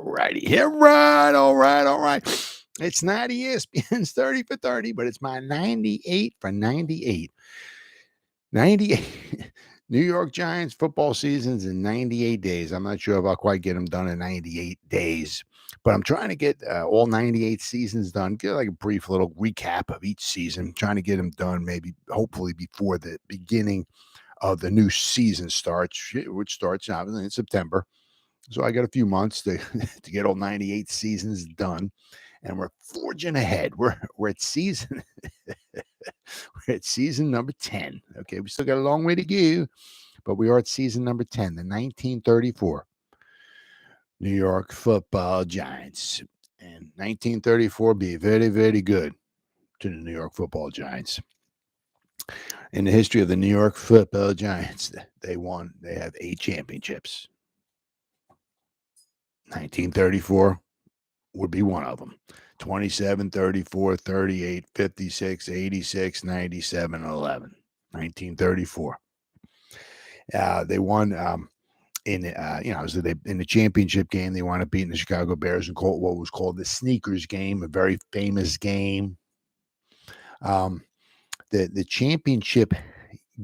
righty. All right. It's not ESPN's 30 for 30, but it's my 98 for 98. 98 New York Giants football seasons in 98 days. I'm not sure if I'll quite get them done in 98 days, but I'm trying to get all 98 seasons done. Get like a brief little recap of each season. Trying to get them done maybe, hopefully, before the beginning of the new season starts, which starts obviously in September. So I got a few months to get all 98 seasons done, and we're forging ahead. We're at season we're at season number 10. Okay, we still got a long way to go, but we are at season number 10, the 1934 New York Football Giants. And 1934 be very, very good to the New York Football Giants. In the history of the New York Football Giants, they have 8 championships. 1934 would be one of them. 27, 34, 38, 56, 86, 97, 11. 1934. They won in the championship game. They wound up beating the Chicago Bears and called what was called the Sneakers game, a very famous game. The championship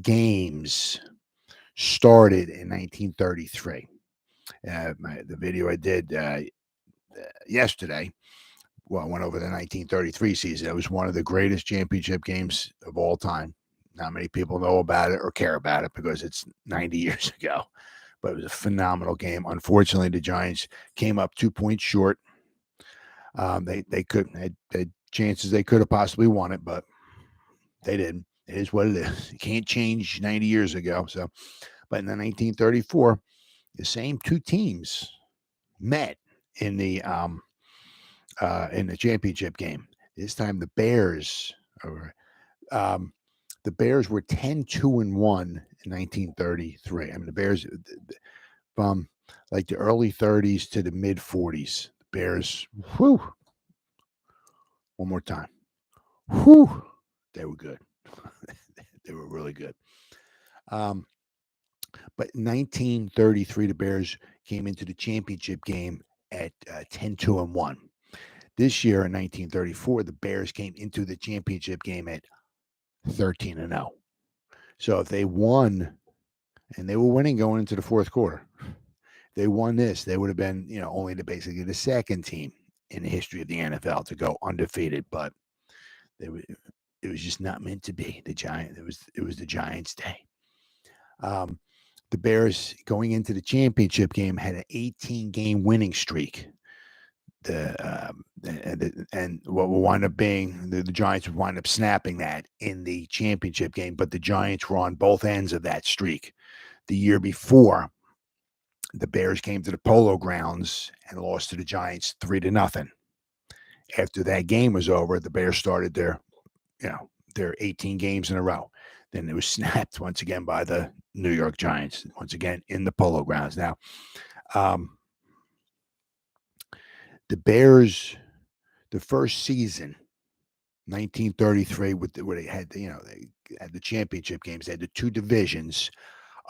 games started in 1933. The video I did yesterday, I went over the 1933 season. It was one of the greatest championship games of all time. Not many people know about it or care about it because it's 90 years ago. But it was a phenomenal game. Unfortunately, the Giants came up 2 points short. They had chances they could have possibly won it, but they didn't. It is what it is. You can't change 90 years ago. So, but in the 1934, the same 2 teams met in the championship game. This time the Bears were 10-2-1 in 1933. I mean, the Bears from like the early 30s to the mid 40s. The Bears, one more time. They were good. They were really good. But in 1933, the Bears came into the championship game at 10-2-1. This year in 1934, the Bears came into the championship game at 13-0. So if they won, and they were winning going into the fourth quarter, if they won this, they would have been, only basically the second team in the history of the NFL to go undefeated. But it was just not meant to be. It was the Giants' day. The Bears going into the championship game had an 18-game winning streak. And what will wind up being the Giants would wind up snapping that in the championship game, but the Giants were on both ends of that streak. The year before, the Bears came to the Polo Grounds and lost to the Giants 3-0. After that game was over, the Bears started their 18 games in a row. Then it was snapped once again by the New York Giants, once again in the Polo Grounds. Now, the Bears, the first season, 1933, where they had they had the championship games. They had the 2 divisions.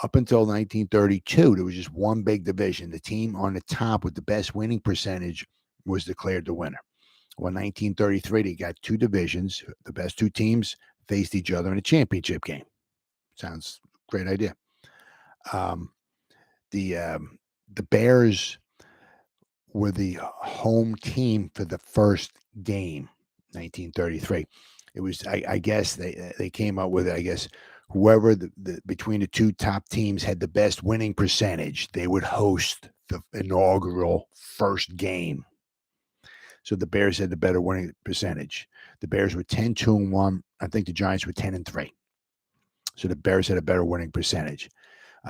Up until 1932, there was just one big division. The team on the top with the best winning percentage was declared the winner. Well, 1933, they got 2 divisions. The best 2 teams faced each other in a championship game. Sounds great idea. The Bears were the home team for the first game, 1933. It was, I guess, they came up with, whoever between the 2 top teams had the best winning percentage, they would host the inaugural first game. So the Bears had the better winning percentage. The Bears were 10-2-1. I think the Giants were 10-3. So the Bears had a better winning percentage.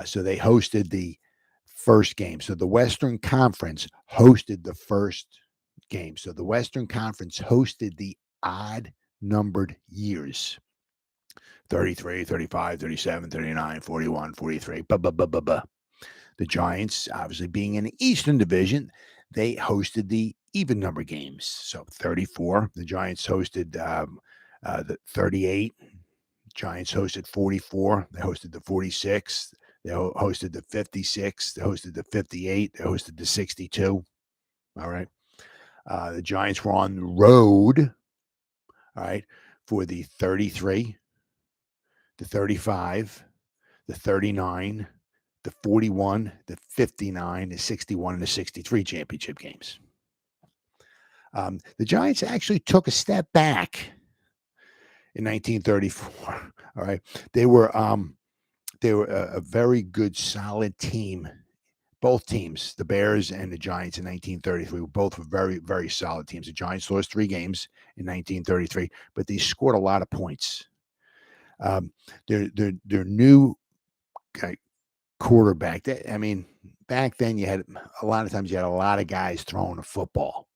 So they hosted the first game. So the Western Conference hosted the first game. So the Western Conference hosted the odd-numbered years. 33, 35, 37, 39, 41, 43, The Giants, obviously being in the Eastern Division, they hosted the even number games. So 34, the Giants hosted the 38. Giants hosted 44. They hosted the 46. They hosted the 56. They hosted the 58. They hosted the 62. All right. The Giants were on the road, all right, for the 33, the 35, the 39, the 41, the 59, the 61, and the 63 championship games. The Giants actually took a step back in 1934. All right. They were a very good, solid team. Both teams, the Bears and the Giants in 1933, were both very, very solid teams. The Giants lost 3 games in 1933, but they scored a lot of points. Their new quarterback. I mean, back then you had a lot of guys throwing the football.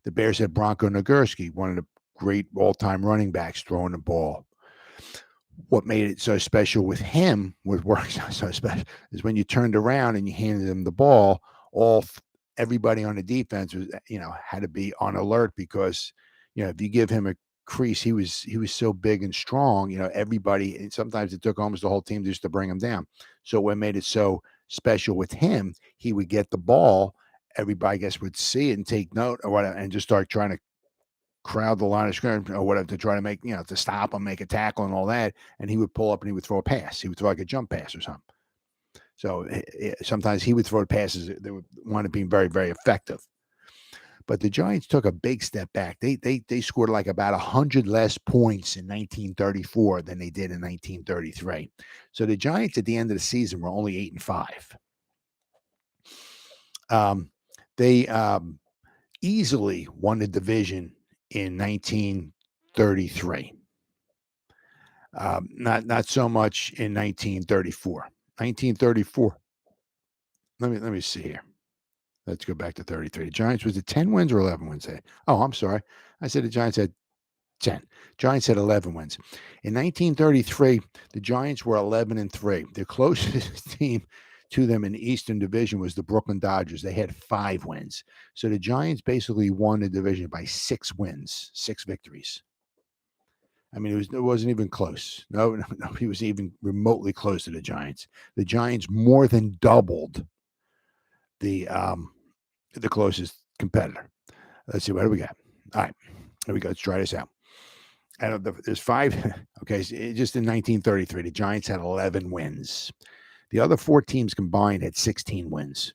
The Bears had Bronco Nagurski, one of the great all-time running backs, throwing the ball. What made it so special with him, what works so special, is when you turned around and you handed him the ball, everybody on the defense was, had to be on alert because, if you give him a crease, he was so big and strong, everybody, and sometimes it took almost the whole team just to bring him down. So what made it so special with him, he would get the ball, everybody, I guess, would see it and take note or whatever, and just start trying to crowd the line of scrimmage or whatever to try to make, to stop him, make a tackle and all that. And he would pull up and he would throw a pass. He would throw like a jump pass or something. So sometimes he would throw passes that would wind up being very, very effective. But the Giants took a big step back. They scored like about 100 less points in 1934 than they did in 1933. So the Giants at the end of the season were only 8-5. They easily won the division in 1933. Not so much in 1934. 1934. Let me see here. Let's go back to 33. The Giants, was it 10 wins or 11 wins? Oh, I'm sorry. I said the Giants had 10. Giants had 11 wins. In 1933, the Giants were 11-3. The closest team to them in the Eastern Division was the Brooklyn Dodgers. They had 5 wins. So the Giants basically won the division by 6 wins, 6 victories. I mean, it wasn't even close. No, he was even remotely close to the Giants. The Giants more than doubled the closest competitor. Let's see, what do we got? All right, here we go. Let's try this out. There's 5. Okay, so just in 1933, the Giants had 11 wins. The other 4 teams combined had 16 wins.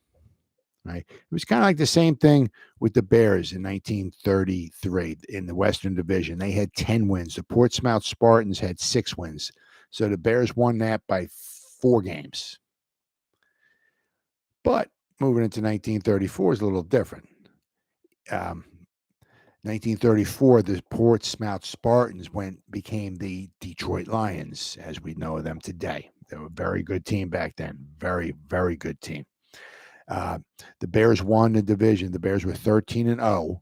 Right? It was kind of like the same thing with the Bears in 1933 in the Western Division. They had 10 wins. The Portsmouth Spartans had 6 wins. So the Bears won that by 4 games. But moving into 1934 is a little different. 1934, the Portsmouth Spartans became the Detroit Lions, as we know them today. They were a very good team back then. Very, very good team. The Bears won the division. The Bears were 13-0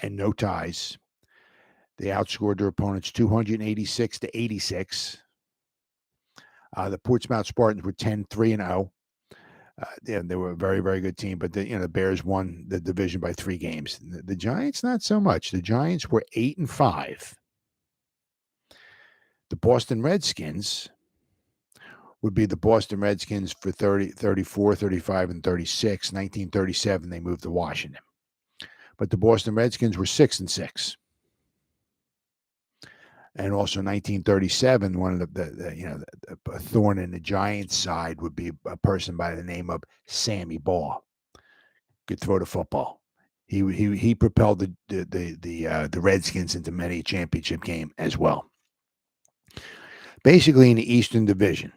and no ties. They outscored their opponents 286-86. The Portsmouth Spartans were 10-3-0. They were a very, very good team, but the Bears won the division by 3 games. The Giants, not so much. The Giants were 8-5. The Boston Redskins would be the Boston Redskins for 34, 35, and 36. 1937, they moved to Washington. But the Boston Redskins were 6-6. And also 1937, one of the thorn in the Giants' side would be a person by the name of Sammy Baugh. Could throw the football. He propelled the Redskins into many championship game as well. Basically in the Eastern Division,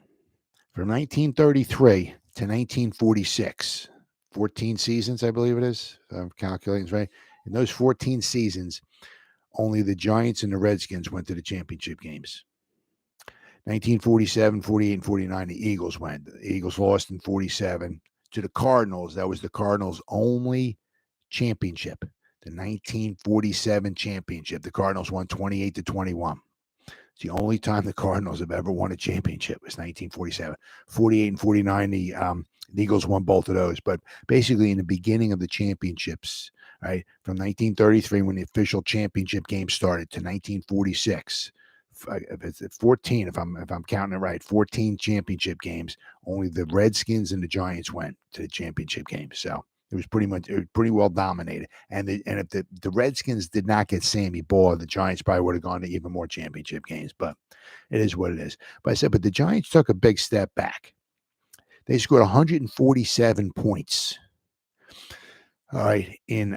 from 1933 to 1946, 14 seasons, I believe it is. If I'm calculating right. In those 14 seasons, only the Giants and the Redskins went to the championship games. 1947, 48, and 49, the Eagles went. The Eagles lost in 47 to the Cardinals. That was the Cardinals' only championship, the 1947 championship. The Cardinals won 28-21. It's the only time the Cardinals have ever won a championship was 1947. 48 and 49, the Eagles won both of those. But basically in the beginning of the championships, right, from 1933 when the official championship game started to 1946, if it's 14, if I'm counting it right, 14 championship games, only the Redskins and the Giants went to the championship game. So It was pretty well dominated. And if the Redskins did not get Sammy Baugh, the Giants probably would have gone to even more championship games. But it is what it is. But the Giants took a big step back. They scored 147 points. All right, in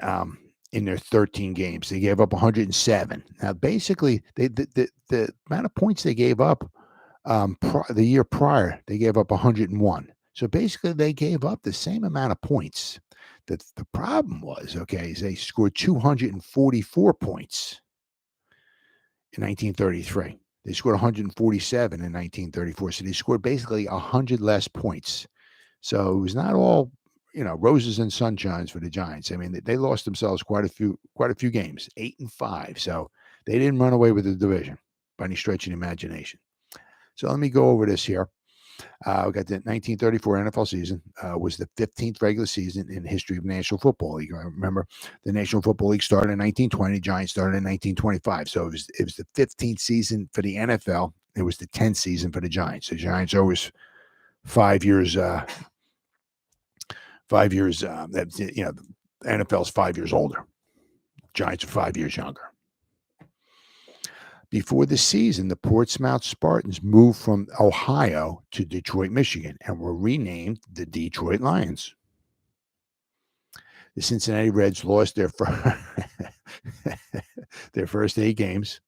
their 13 games, they gave up 107. Now, basically, the amount of points they gave up the year prior, they gave up 101. So basically, they gave up the same amount of points. The problem was, is they scored 244 points in 1933. They scored 147 in 1934. So they scored basically 100 less points. So it was not all, roses and sunshines for the Giants. I mean, they lost themselves quite a few games, 8-5. So they didn't run away with the division by any stretch of the imagination. So let me go over this here. We got the 1934 NFL season, was the 15th regular season in the history of the National Football League. Remember, the National Football League started in 1920. Giants started in 1925. So it was the 15th season for the NFL. It was the 10th season for the Giants. The Giants are always 5 years. 5 years. The NFL's 5 years older. Giants are 5 years younger. Before the season, the Portsmouth Spartans moved from Ohio to Detroit, Michigan, and were renamed the Detroit Lions. The Cincinnati Reds lost their first 8 games,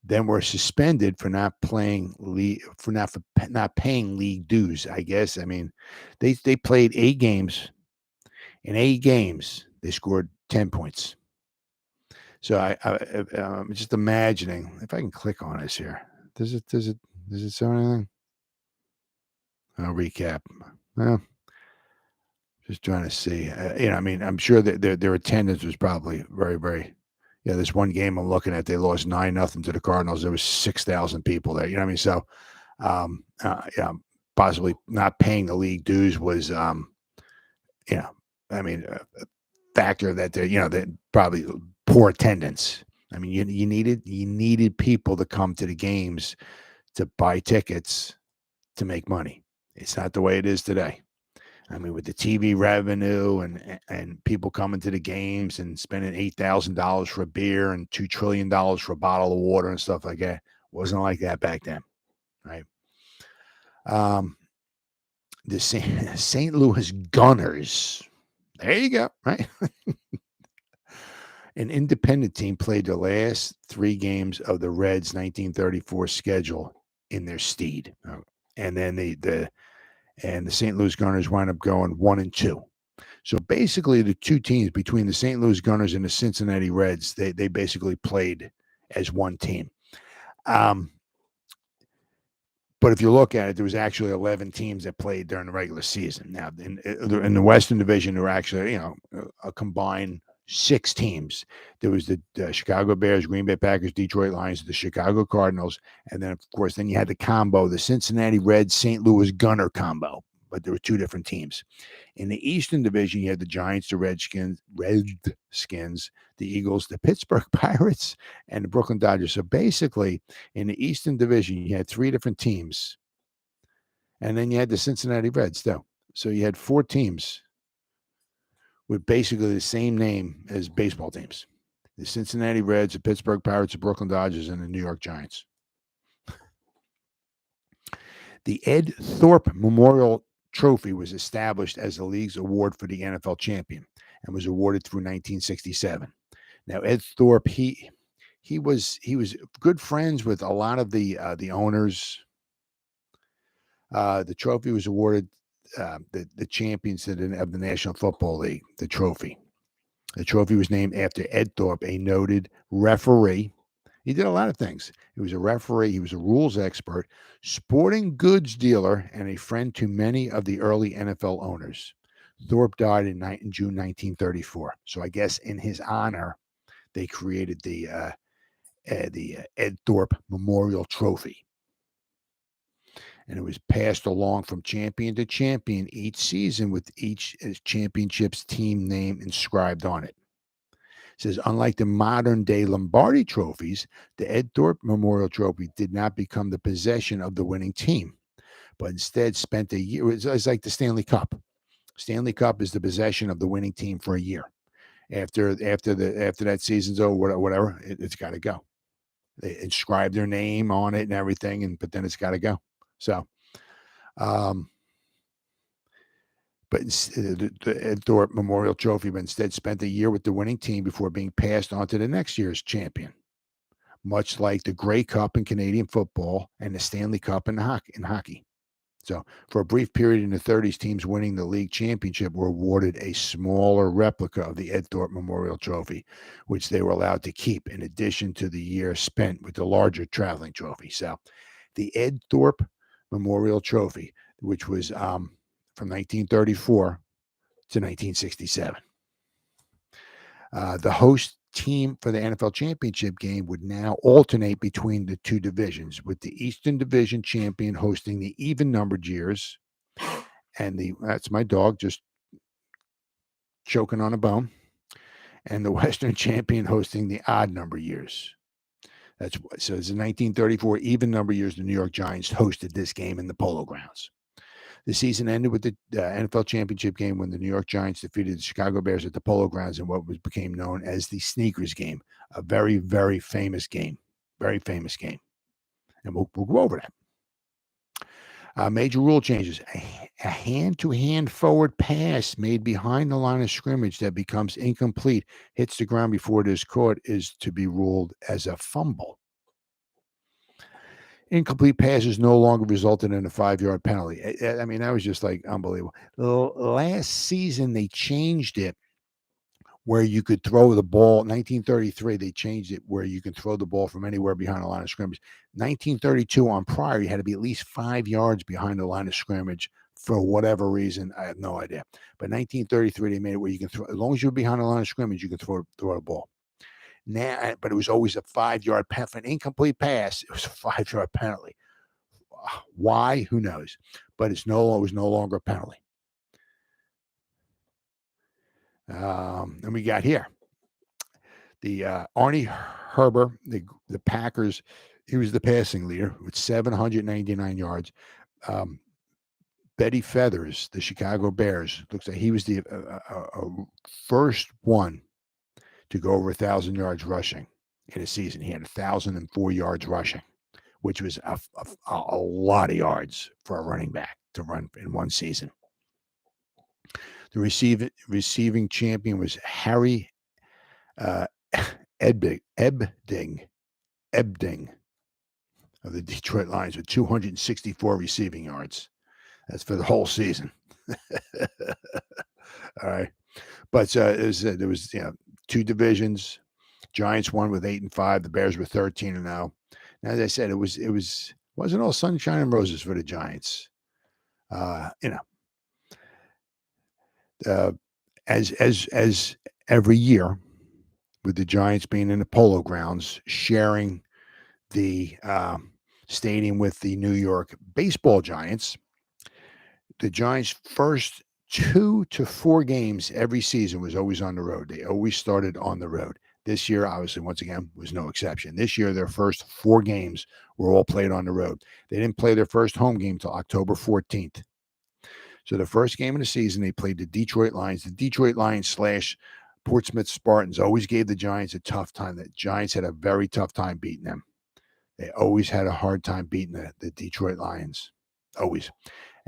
then were suspended for not paying league dues. I guess. I mean, they played 8 games. In 8 games, they scored 10 points. So I'm just imagining if I can click on this here. Does it show anything? I'll recap. Well, just trying to see. I'm sure that their attendance was probably very, very. Yeah, this one game I'm looking at, they lost 9-0 to the Cardinals. There was 6,000 people there. You know what I mean? So, possibly not paying the league dues was, a factor that that probably poor attendance. I mean, you needed people to come to the games to buy tickets to make money. It's not the way it is today. I mean, with the TV revenue and people coming to the games and spending $8,000 for a beer and $2 trillion for a bottle of water and stuff like that, wasn't like that back then, right? The St. Louis Gunners. There you go, right? An independent team played the last 3 games of the Reds' 1934 schedule in their stead, and then the St. Louis Gunners wound up going 1-2. So basically, the two teams between the St. Louis Gunners and the Cincinnati Reds, they basically played as one team. But if you look at it, there was actually 11 teams that played during the regular season. Now, in the Western Division, there were actually, a combined 6 teams. There was the Chicago Bears, Green Bay Packers, Detroit Lions, the Chicago Cardinals, and then, of course, you had the combo, the Cincinnati Reds, St. Louis Gunner combo. But there were 2 different teams. In the Eastern Division, you had the Giants, the Redskins, the Eagles, the Pittsburgh Pirates, and the Brooklyn Dodgers. So basically, in the Eastern Division, you had 3 different teams. And then you had the Cincinnati Reds, though. So you had 4 teams with basically the same name as baseball teams. The Cincinnati Reds, the Pittsburgh Pirates, the Brooklyn Dodgers, and the New York Giants. The Ed Thorpe Memorial Trophy was established as the league's award for the NFL champion and was awarded through 1967. Now, Ed Thorpe, he was good friends with a lot of the owners. The trophy was awarded the champions of the National Football League, the trophy. The trophy was named after Ed Thorpe, a noted referee. He did a lot of things. He was a referee. He was a rules expert, sporting goods dealer, and a friend to many of the early NFL owners. Thorpe died in June 1934. So I guess in his honor, they created the Ed Thorpe Memorial Trophy. And it was passed along from champion to champion each season with each championship's team name inscribed on it. It says, unlike the modern-day Lombardi trophies, the Ed Thorpe Memorial Trophy did not become the possession of the winning team, but instead spent a year. It's like the Stanley Cup. Stanley Cup is the possession of the winning team for a year. After that season's over, whatever, it's got to go. They inscribe their name on it and everything, but then it's got to go. So, but the Ed Thorpe Memorial Trophy instead spent a year with the winning team before being passed on to the next year's champion, much like the Grey Cup in Canadian football and the Stanley Cup in hockey. So for a brief period in the 30s, teams winning the league championship were awarded a smaller replica of the Ed Thorpe Memorial Trophy, which they were allowed to keep in addition to the year spent with the larger traveling trophy. So the Ed Thorpe Memorial Trophy, which was from 1934 to 1967. The host team for the NFL championship game would now alternate between the two divisions, with the Eastern Division champion hosting the even-numbered years, and that's my dog just choking on a bone, and the Western champion hosting the odd-number years. So it's in 1934 even-number years. The New York Giants hosted this game in the Polo Grounds. The season ended with the NFL championship game when the New York Giants defeated the Chicago Bears at the Polo Grounds in what became known as the Sneakers game, a very, very famous game. Very famous game. And we'll go over that. Major rule changes. A hand-to-hand forward pass made behind the line of scrimmage that becomes incomplete, hits the ground before it is caught, is to be ruled as a fumble. Incomplete passes no longer resulted in a 5-yard penalty. I mean, that was just like unbelievable. Last season, they changed it where you could throw the ball. 1933, they changed it where you can throw the ball from anywhere behind the line of scrimmage. 1932, on prior, you had to be at least 5 yards behind the line of scrimmage for whatever reason. I have no idea. But 1933, they made it where you can throw, as long as you're behind the line of scrimmage, you can throw the ball. Now, but it was always a 5-yard penalty. For an incomplete pass, it was a 5-yard penalty. Why? Who knows? But it was no longer a penalty. And we got here the Arnie Herber, the Packers. He was the passing leader with 799 yards. Betty Feathers, the Chicago Bears, looks like he was the first one to go over 1,000 yards rushing in a season. He had 1,004 yards rushing, which was a lot of yards for a running back to run in one season. The receiving champion was Harry Ebding of the Detroit Lions with 264 receiving yards. That's for the whole season. All right. But there was two divisions. Giants won with 8-5. The Bears were 13-0. Now, as I said, it wasn't all sunshine and roses for the Giants. As every year, with the Giants being in the Polo Grounds, sharing the stadium with the New York Baseball Giants, the Giants' first 2 to 4 games every season was always on the road. They always started on the road. This year, obviously, once again, was no exception. This year, their first 4 games were all played on the road. They didn't play their first home game until October 14th. So the first game of the season, they played the Detroit Lions. The Detroit Lions / Portsmouth Spartans always gave the Giants a tough time. The Giants had a very tough time beating them. They always had a hard time beating the Detroit Lions. Always.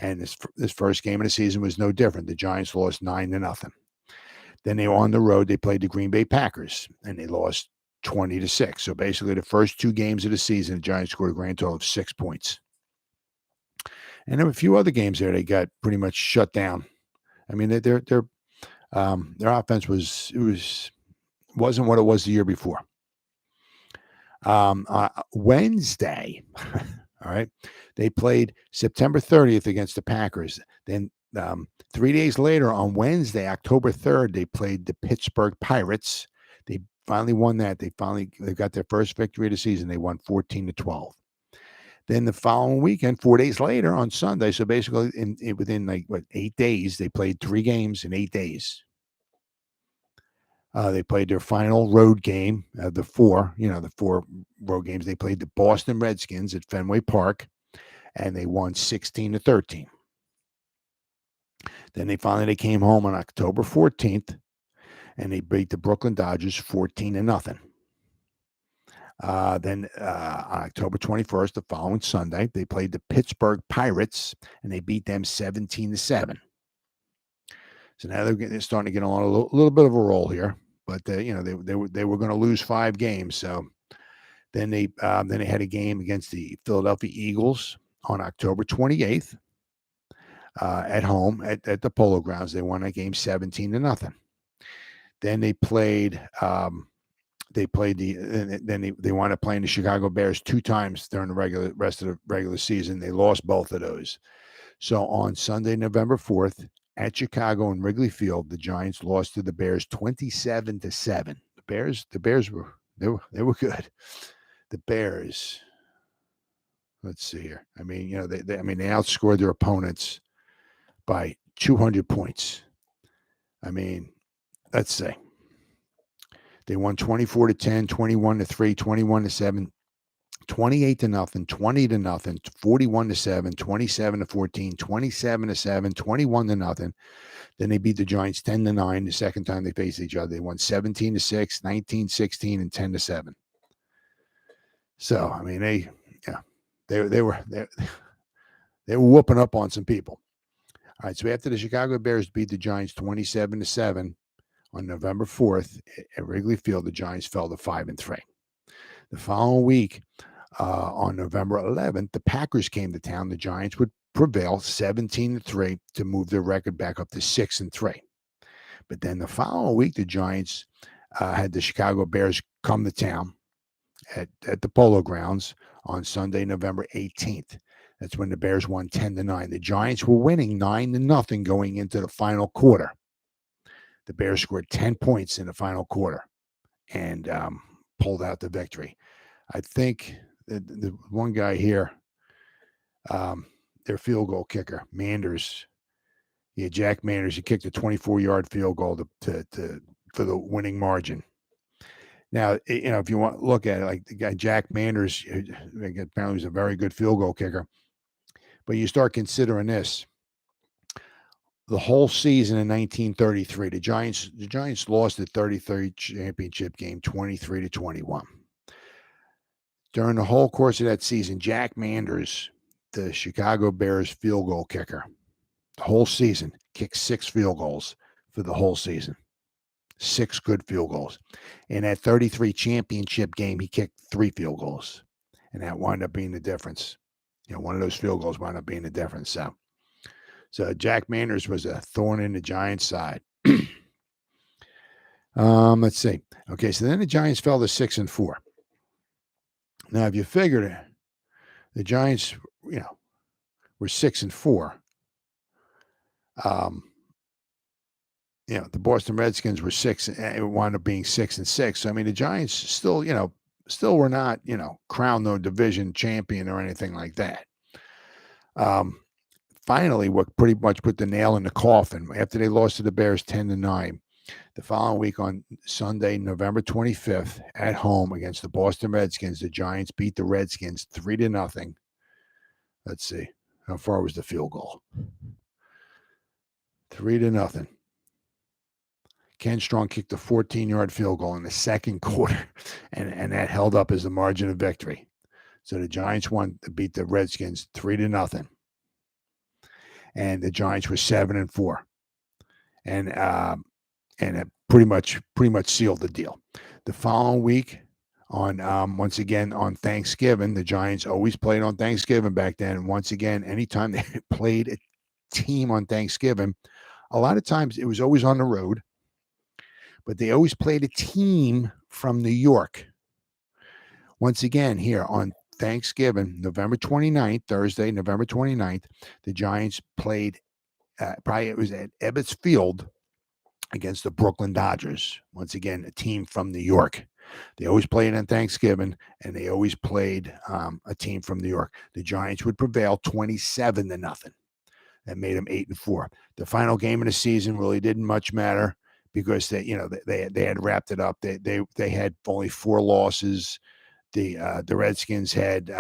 And this first game of the season was no different. The Giants lost 9-0. Then they were on the road. They played the Green Bay Packers, and they lost 20-6. So basically, the first 2 games of the season, the Giants scored a grand total of 6 points. And there were a few other games there they got pretty much shut down. I mean, their offense wasn't what it was the year before. Wednesday, all right, they played September 30th against the Packers. Then 3 days later, on Wednesday, October 3rd, they played the Pittsburgh Pirates. They finally won that. They got their first victory of the season. They won 14-12. Then the following weekend, 4 days later, on Sunday, so basically within 8 days, they played 3 games in 8 days. They played their final road game of the 4 road games. They played the Boston Redskins at Fenway Park, and they won 16-13. Then they came home on October 14th, and they beat the Brooklyn Dodgers 14-0. Then on October 21st, the following Sunday, they played the Pittsburgh Pirates, and they beat them 17-7. So now they're starting to get on a little bit of a roll here, but they were going to lose 5 games. So then they had a game against the Philadelphia Eagles on October 28th at home at the Polo Grounds. They won that game 17-0. Then they played. They wound up playing the Chicago Bears 2 times during the rest of the regular season. They lost both of those. So on Sunday, November 4th, at Chicago and Wrigley Field, the Giants lost to the Bears 27-7. The Bears were good. The Bears. Let's see here. I mean, they outscored their opponents by 200 points. I mean, let's say they won 24-10, 21-3, 21-7, 28-0, 20-0, 41-7, 27-14, 27-7, 21-0. Then they beat the Giants 10-9 the second time they faced each other. They won 17-6, 19-16, and 10-7. So I mean, they were whooping up on some people. All right, so after the Chicago Bears beat the Giants 27-7 on November 4th at Wrigley Field, the Giants fell to 5-3. The following week, on November 11th, the Packers came to town. The Giants would prevail 17-3 to move their record back up to 6-3. But then the following week, the Giants had the Chicago Bears come to town at the Polo Grounds on Sunday, November 18th. That's when the Bears won 10-9. The Giants were winning 9-0 going into the final quarter. The Bears scored 10 points in the final quarter and pulled out the victory. I think the one guy here, their field goal kicker, Manders, Jack Manders, he kicked a 24-yard field goal for the winning margin. Now, if you want to look at it, like the guy Jack Manders, apparently he's a very good field goal kicker. But you start considering this. The whole season in 1933, the Giants lost the 33 championship game 23-21. During the whole course of that season, Jack Manders, the Chicago Bears field goal kicker, the whole season, kicked 6 field goals for the whole season. 6 good field goals. In that 33 championship game, he kicked 3 field goals. And that wound up being the difference. One of those field goals wound up being the difference. So Jack Manders was a thorn in the Giants' side. Let's see. Okay, so then the Giants fell to 6-4. Now, if you figured it, the Giants, were 6-4. The Boston Redskins were 6, and it wound up being 6-6. So I mean, the Giants still were not, crowned no division champion or anything like that. Finally, what pretty much put the nail in the coffin after they lost to the Bears 10-9, the following week on Sunday, November 25th, at home against the Boston Redskins, the Giants beat the Redskins 3-0. Let's see, how far was the field goal? 3-0. Ken Strong kicked a 14-yard field goal in the second quarter, and that held up as the margin of victory. So the Giants won to beat the Redskins 3-0. And the Giants were 7-4. And it pretty much sealed the deal. The following week, once again on Thanksgiving, the Giants always played on Thanksgiving back then. And once again, anytime they played a team on Thanksgiving, a lot of times it was always on the road, but they always played a team from New York. Once again, here on Thanksgiving, November 29th, Thursday, November 29th, the Giants played, it was at Ebbets Field against the Brooklyn Dodgers. Once again, a team from New York. They always played on Thanksgiving, and they always played a team from New York. The Giants would prevail 27-0. That made them 8-4. The final game of the season really didn't much matter because they had wrapped it up. They had only 4 losses. The Redskins had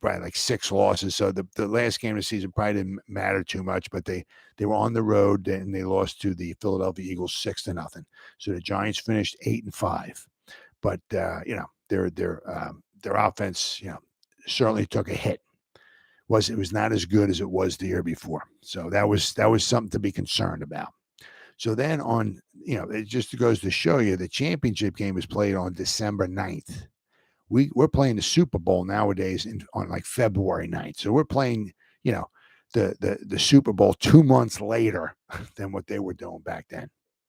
probably like 6 losses. So the last game of the season probably didn't matter too much, but they were on the road and they lost to the Philadelphia Eagles 6-0. So the Giants finished 8-5. But their offense, certainly took a hit. It was not as good as it was the year before. So that was something to be concerned about. So then it just goes to show you the championship game was played on December 9th. We're playing the Super Bowl nowadays on like February 9th. So we're playing, the Super Bowl 2 months later than what they were doing back then.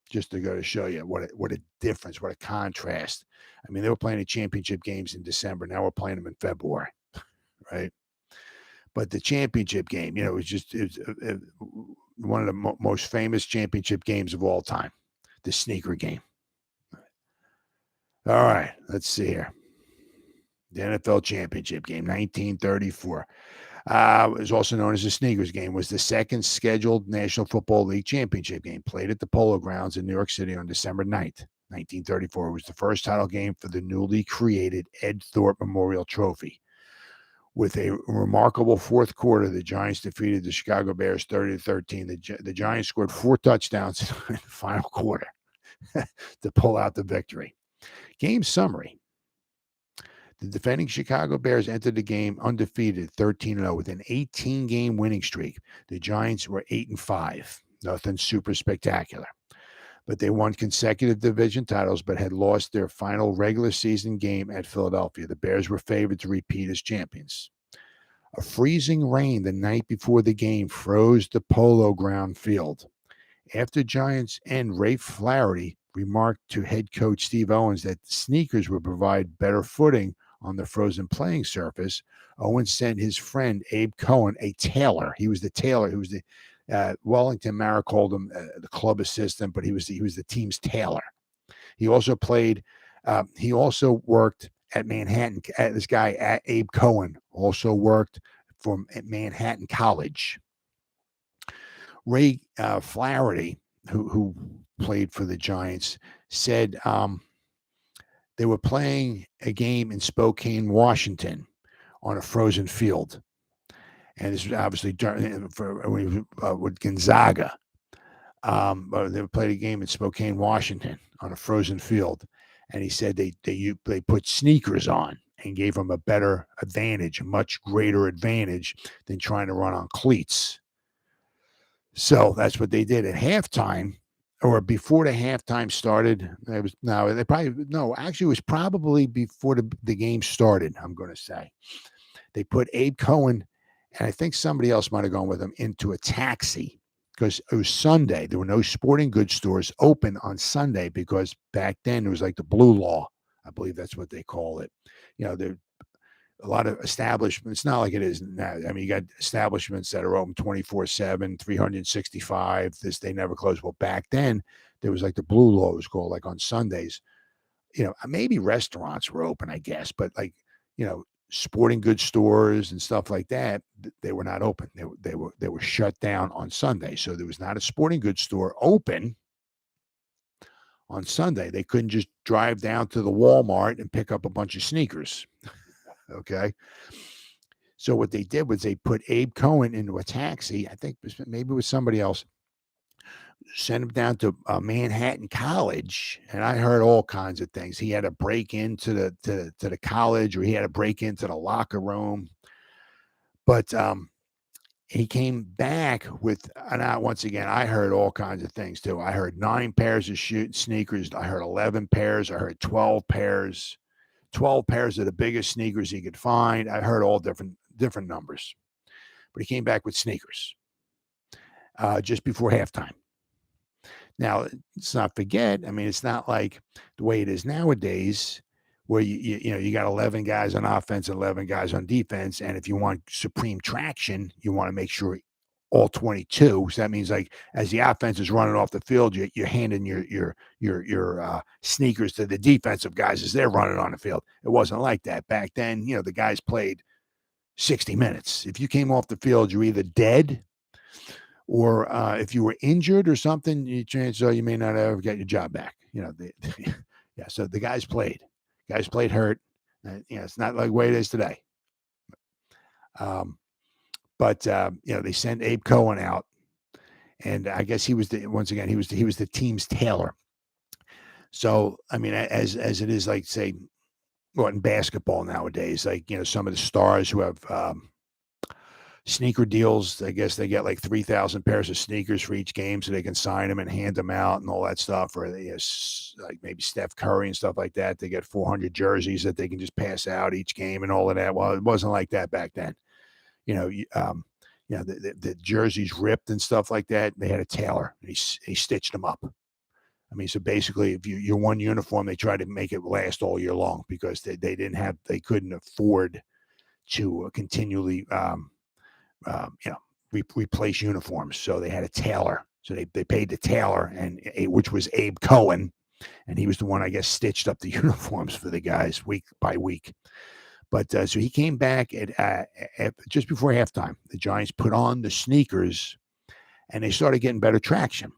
Just to go to show you what a difference, what a contrast. I mean, they were playing the championship games in December. Now we're playing them in February, right? But the championship game, it was one of the most famous championship games of all time, the sneaker game. All right, let's see here. The NFL championship game, 1934. It was also known as the Sneakers game, was the second scheduled National Football League championship game played at the Polo Grounds in New York City on December 9th, 1934. It was the first title game for the newly created Ed Thorpe Memorial Trophy. With a remarkable fourth quarter, the Giants defeated the Chicago Bears 30-13. The Giants scored 4 touchdowns in the final quarter to pull out the victory. Game summary. The defending Chicago Bears entered the game undefeated, 13-0, with an 18-game winning streak. The Giants were 8-5. Nothing super spectacular. But they won consecutive division titles, but had lost their final regular season game at Philadelphia. The Bears were favored to repeat as champions. A freezing rain the night before the game froze the Polo Ground field. After Giants end, Ray Flaherty remarked to head coach Steve Owens that sneakers would provide better footing on the frozen playing surface. Owens sent his friend Abe Cohen, a tailor. He was the tailor. He was the Wellington Mara called him the club assistant, but he was the team's tailor. He also played. He also worked at Manhattan. This guy Abe Cohen also worked at Manhattan College. Ray Flaherty, who played for the Giants, said they were playing a game in Spokane, Washington, on a frozen field. And this was obviously with Gonzaga. They played a game in Spokane, Washington, on a frozen field. And he said they put sneakers on and gave them a better advantage, a much greater advantage than trying to run on cleats. So that's what they did at halftime, or before the halftime started. It was probably before the game started, I'm going to say. They put Abe Cohen, and I think somebody else might have gone with him, into a taxi because it was Sunday. There were no sporting goods stores open on Sunday because back then it was like the blue law. I believe that's what they call it. There a lot of establishments. It's not like it is now. I mean, you got establishments that are open 24/7, 365. They never close. Well, back then there was like the blue law was called, like on Sundays. Maybe restaurants were open, I guess, but like sporting goods stores and stuff like that, they were not open. They were shut down on Sunday. So there was not a sporting goods store open on Sunday. They couldn't just drive down to the Walmart and pick up a bunch of sneakers. Okay. So what they did was they put Abe Cohen into a taxi. I think maybe it was somebody else. Sent him down to Manhattan College, and I heard all kinds of things. He had to break into the college, or he had to break into the locker room. But he came back with, and once again, I heard all kinds of things too. I heard 9 pairs of sneakers. I heard 11 pairs. I heard 12 pairs. 12 pairs of the biggest sneakers he could find. I heard all different numbers. But he came back with sneakers just before halftime. Now, let's not forget, I mean, it's not like the way it is nowadays where you got 11 guys on offense and 11 guys on defense. And if you want supreme traction, you want to make sure all 22. So that means, like, as the offense is running off the field, you're handing your sneakers to the defensive guys as they're running on the field. It wasn't like that back then. The guys played 60 minutes. If you came off the field, you're either dead, or if you were injured or something, chances are you may not ever get your job back. So the guys played. Guys played hurt. It's not like the way it is today. But they sent Abe Cohen out, and I guess he was he was the team's tailor. So I mean, as it is, like, say, in basketball nowadays, like, some of the stars who have sneaker deals, I guess they get like 3,000 pairs of sneakers for each game, so they can sign them and hand them out and all that stuff. Or they, like maybe Steph Curry and stuff like that, they get 400 jerseys that they can just pass out each game and all of that. Well, it wasn't like that back then. The jerseys ripped and stuff like that. They had a tailor. He stitched them up. I mean, so basically, if you're one uniform, they try to make it last all year long because they couldn't afford to continually replace uniforms. So they had a tailor. So they paid the tailor, which was Abe Cohen, and he was the one, I guess, stitched up the uniforms for the guys week by week. But so he came back at just before halftime. The Giants put on the sneakers, and they started getting better traction.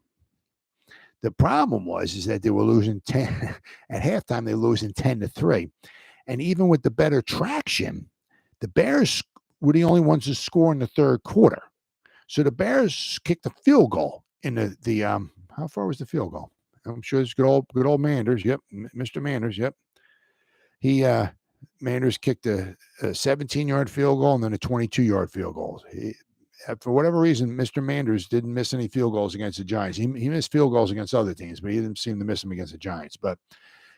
The problem is that they were losing 10 at halftime. They were losing 10-3, and even with the better traction, the Bears were the only ones to score in the third quarter. So the Bears kicked a field goal in the how far was the field goal? I'm sure it's good old Manders. Yep, Mr. Manders. Yep, he Manders kicked a 17-yard field goal and then a 22-yard field goal. For whatever reason, Mr. Manders didn't miss any field goals against the Giants. He missed field goals against other teams, but he didn't seem to miss them against the Giants. But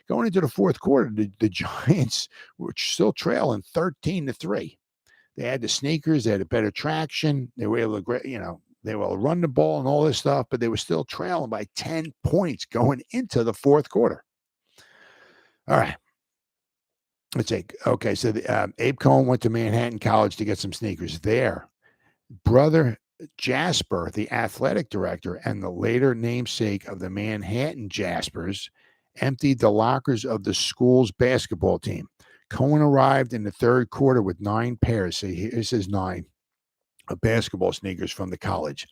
going into the fourth quarter, the Giants were still trailing 13-3. They had the sneakers. They had a better traction. They were able to, they were able to run the ball and all this stuff, but they were still trailing by 10 points going into the fourth quarter. All right. Let's see. Okay, so Abe Cohen went to Manhattan College to get some sneakers. There, brother Jasper, the athletic director and the later namesake of the Manhattan Jaspers, emptied the lockers of the school's basketball team. Cohen arrived in the third quarter with 9 pairs. See, here it says 9 of basketball sneakers from the college.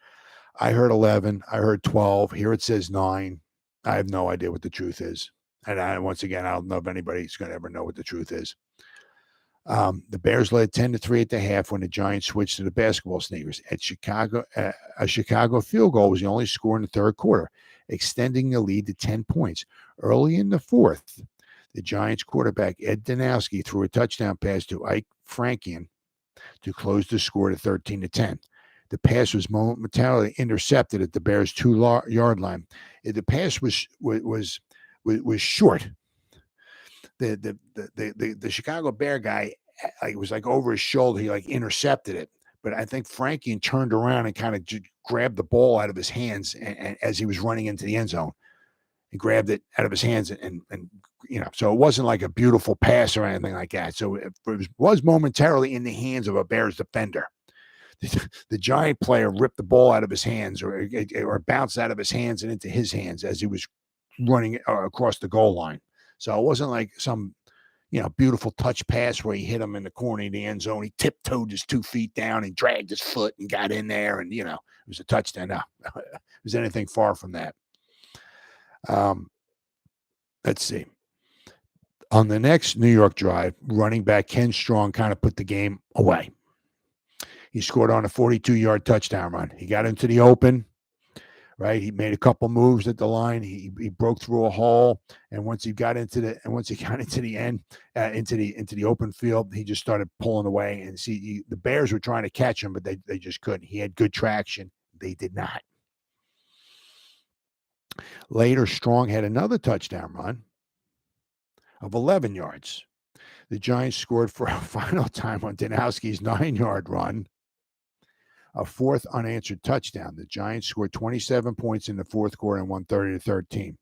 I heard 11. I heard 12. Here it says 9. I have no idea what the truth is. And once again, I don't know if anybody's going to ever know what the truth is. The Bears led 10-3 at the half when the Giants switched to the basketball sneakers. At Chicago, a Chicago field goal was the only score in the third quarter, extending the lead to 10 points. Early in the fourth, the Giants quarterback Ed Danowski threw a touchdown pass to Ike Frankian to close the score to 13-10. The pass was momentarily intercepted at the Bears' 2-yard line. The pass was short. The Chicago Bear guy, it was like over his shoulder. He like intercepted it, but I think Frankian turned around and kind of grabbed the ball out of his hands and as he was running into the end zone. He grabbed it out of his hands and so it wasn't like a beautiful pass or anything like that. So it was momentarily in the hands of a Bears defender. The Giant player ripped the ball out of his hands or bounced out of his hands and into his hands as he was running across the goal line. So it wasn't like some, beautiful touch pass where he hit him in the corner of the end zone. He tiptoed his 2 feet down and dragged his foot and got in there. And, it was a touchdown. No, it was anything far from that. Let's see. On the next New York drive, running back Ken Strong kind of put the game away. He scored on a 42-yard touchdown run. He got into the open, right? He made a couple moves at the line. He broke through a hole, and once he got into the end, into the open field, he just started pulling away. And the Bears were trying to catch him, but they just couldn't. He had good traction. They did not. Later, Strong had another touchdown run of 11 yards. The Giants scored for a final time on Danowski's 9-yard run, a fourth unanswered touchdown. The Giants scored 27 points in the fourth quarter and won 30-13.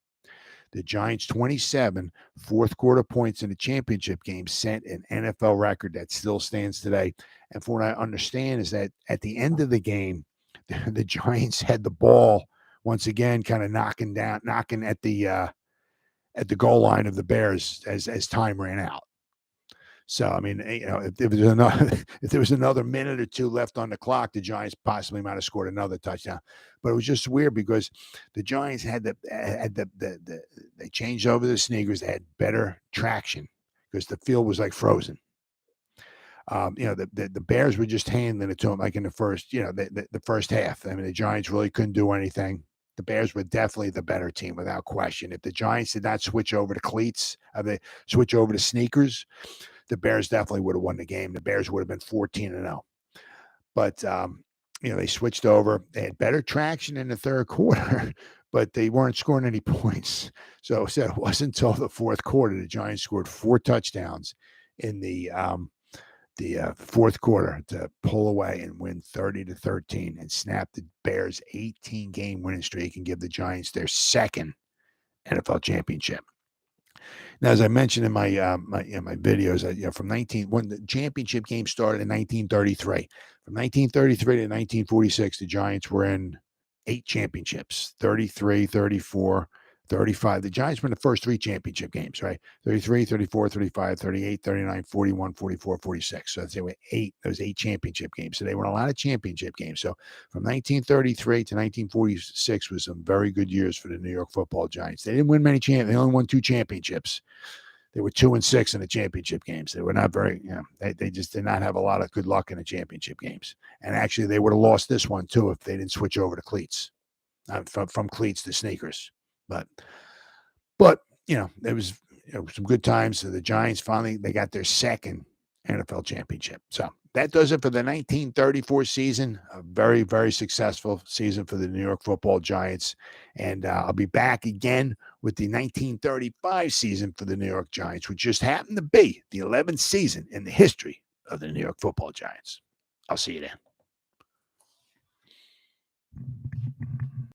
The Giants' 27 fourth quarter points in the championship game set an NFL record that still stands today. And from what I understand is that at the end of the game, the Giants had the ball once again, kind of knocking at the goal line of the Bears as time ran out. So, I mean, if there was another minute or two left on the clock, the Giants possibly might have scored another touchdown. But it was just weird because the Giants they changed over the sneakers. They had better traction because the field was like frozen. The Bears were just handing it to them like in the first, the first half. I mean, the Giants really couldn't do anything. The Bears were definitely the better team without question. If the Giants did not switch over to cleats, they switch over to sneakers, the Bears definitely would have won the game. The Bears would have been 14-0. But they switched over. They had better traction in the third quarter, but they weren't scoring any points. So it wasn't until the fourth quarter the Giants scored 4 touchdowns in the fourth quarter to pull away and win 30-13 and snap the Bears' 18-game winning streak and give the Giants their second NFL championship. Now, as I mentioned in my videos, when the championship game started in 1933, from 1933 to 1946, the Giants were in 8 championships: 33, 34, 35. The Giants were in the first 3 championship games, right? 33, 34, 35, 38, 39, 41, 44, 46. So they were 8, those 8 championship games. So they won a lot of championship games. So from 1933 to 1946 was some very good years for the New York Football Giants. They didn't win many they only won 2 championships. They were 2-6 in the championship games. They were not very, they just did not have a lot of good luck in the championship games. And actually, they would have lost this one too if they didn't switch over to cleats, from cleats to sneakers. But there was some good times. So the Giants finally they got their second NFL championship. So that does it for the 1934 season. A very, very successful season for the New York Football Giants. And I'll be back again with the 1935 season for the New York Giants, which just happened to be the 11th season in the history of the New York Football Giants. I'll see you then.